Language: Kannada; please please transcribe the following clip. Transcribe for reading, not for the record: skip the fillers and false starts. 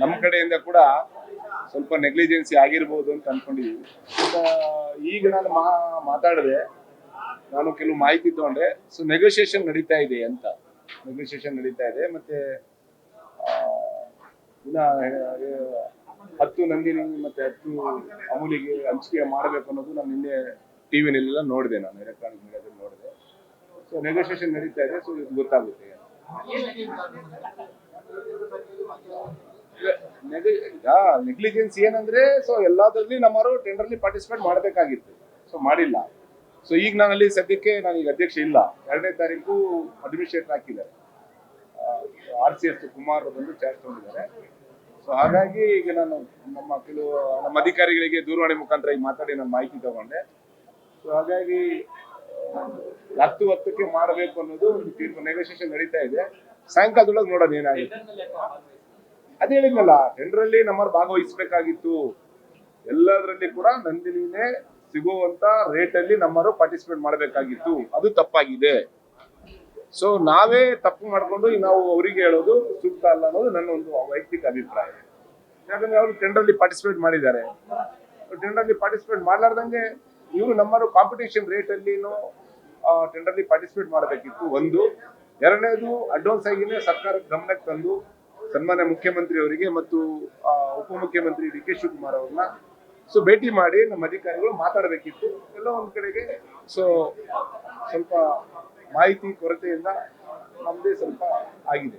ನಮ್ಮ ಕಡೆಯಿಂದ ಕೂಡ ಸ್ವಲ್ಪ ನೆಗ್ಲಿಜೆನ್ಸಿ ಆಗಿರ್ಬೋದು ಅಂತ ಅನ್ಕೊಂಡಿದ್ದೀವಿ. ಈಗ ನಾನು ಮಾತಾಡಿದೆ, ನಾನು ಕೆಲವು ಮಾಹಿತಿ ತಗೊಂಡೆ. ಸೊ ನೆಗೋಸಿಯೇಷನ್ ನಡೀತಾ ಇದೆ ಅಂತ, ನೆಗೋಸಿಯೇಷನ್ ನಡೀತಾ ಇದೆ. ಮತ್ತೆ ಇನ್ನ 10 ನಂದಿನಿ ಮತ್ತೆ 10 ಅಮೂಲಿಗೆ ಹಂಚಿಕೆ ಮಾಡಬೇಕು ಅನ್ನೋದು ನಾನು ನಿನ್ನೆ ಟಿವಿನೆಲ್ಲ ನೋಡಿದೆ, ನಾನು ಎಲೆಕ್ಟ್ರಾನಿಕ್ ಮೀಡಿಯಾದಲ್ಲಿ ನೋಡಿದೆ. ಸೊ ನೆಗೋಸಿಯೇಷನ್ ನಡೀತಾ ಇದೆ. ಸೊ ಇದು ಗೊತ್ತಾಗುತ್ತೆ. ಈಗ ನೆಗ್ಲಿಜೆನ್ಸ್ ಏನಂದ್ರೆ, ಸೊ ಎಲ್ಲಾದ್ರಲ್ಲಿ ನಮ್ಮವರು ಟೆಂಡರ್ಲಿ ಪಾರ್ಟಿಸಿಪೇಟ್ ಮಾಡಬೇಕಾಗಿತ್ತು. ಸೊ ಮಾಡಿಲ್ಲ. ಸೊ ಈಗ ನಾನಲ್ಲಿ ಸದ್ಯಕ್ಕೆ ನಾನೀಗ ಅಧ್ಯಕ್ಷ ಇಲ್ಲ. 2ನೇ ತಾರೀಕು ಅಡ್ಮಿನಿಸ್ಟ್ರೇಟರ್ ಹಾಕಿದ್ದಾರೆ, RCS ಕುಮಾರ್ ಬಂದು ಚಾರ್ಜ್ ತಗೊಂಡಿದ್ದಾರೆ. ಸೊ ಹಾಗಾಗಿ ಈಗ ನಾನು ನಮ್ಮ ಅಧಿಕಾರಿಗಳಿಗೆ ದೂರವಾಣಿ ಮುಖಾಂತರ ಈಗ ಮಾತಾಡಿ ನಾನು ಮಾಹಿತಿ ತಗೊಂಡೆ. ಸೊ ಹಾಗಾಗಿ 10 ಮಾಡಬೇಕು ಅನ್ನೋದು ಒಂದು ತೀರ್ಪು, ನೆಗೋಸಿಯೇಷನ್ ನಡೀತಾ ಇದೆ. ಸಾಯಂಕಾಲದೊಳಗೆ ನೋಡೋಣ ಏನಾಗುತ್ತೆ. ಅದೇ ಹೇಳಿದ್ನಲ್ಲ, ಟೆಂಡರಲ್ಲಿ ನಮ್ಮರು ಭಾಗವಹಿಸಬೇಕಾಗಿತ್ತು. ಎಲ್ಲದರಲ್ಲಿ ಕೂಡ ನಂದಿನಿನೇ ಸಿಗುವಂತ ರೇಟಲ್ಲಿ ನಮ್ಮರು ಪಾರ್ಟಿಸಿಪೇಟ್ ಮಾಡಬೇಕಾಗಿತ್ತು. ಅದು ತಪ್ಪಾಗಿದೆ. ಸೊ ನಾವೇ ತಪ್ಪು ಮಾಡ್ಕೊಂಡು ನಾವು ಅವರಿಗೆ ಹೇಳೋದು ಸೂಕ್ತ ಅಲ್ಲ ಅನ್ನೋದು ನನ್ನ ಒಂದು ವೈಯಕ್ತಿಕ ಅಭಿಪ್ರಾಯ. ಯಾಕಂದ್ರೆ ಅವರು ಟೆಂಡರ್ಲಿ ಪಾರ್ಟಿಸಿಪೇಟ್ ಮಾಡಿದ್ದಾರೆ. ಟೆಂಡರ್ಲಿ ಪಾರ್ಟಿಸಿಪೇಟ್ ಮಾಡ್ಲಾರ್ದಂಗೆ ಇವರು ನಮ್ಮರು ಕಾಂಪಿಟೇಷನ್ ರೇಟಲ್ಲಿನೂ ಟೆಂಡರ್ಲಿ ಪಾರ್ಟಿಸಿಪೇಟ್ ಮಾಡಬೇಕಿತ್ತು. ಒಂದು. ಎರಡನೇದು, ಅಡ್ವಾನ್ಸ್ ಆಗಿನೇ ಸರ್ಕಾರದ ಗಮನಕ್ಕೆ ತಂದು ಸನ್ಮಾನ್ಯ ಮುಖ್ಯಮಂತ್ರಿ ಅವರಿಗೆ ಮತ್ತು ಉಪಮುಖ್ಯಮಂತ್ರಿ DK ಶಿವಕುಮಾರ್ ಅವ್ರನ್ನ ಭೇಟಿ ಮಾಡಿ ನಮ್ಮ ಅಧಿಕಾರಿಗಳು ಮಾತಾಡಬೇಕಿತ್ತು. ಎಲ್ಲೋ ಒಂದ್ ಕಡೆಗೆ ಸ್ವಲ್ಪ ಮಾಹಿತಿ ಕೊರತೆಯಿಂದ ನಮ್ದೇ ಸ್ವಲ್ಪ ಆಗಿದೆ.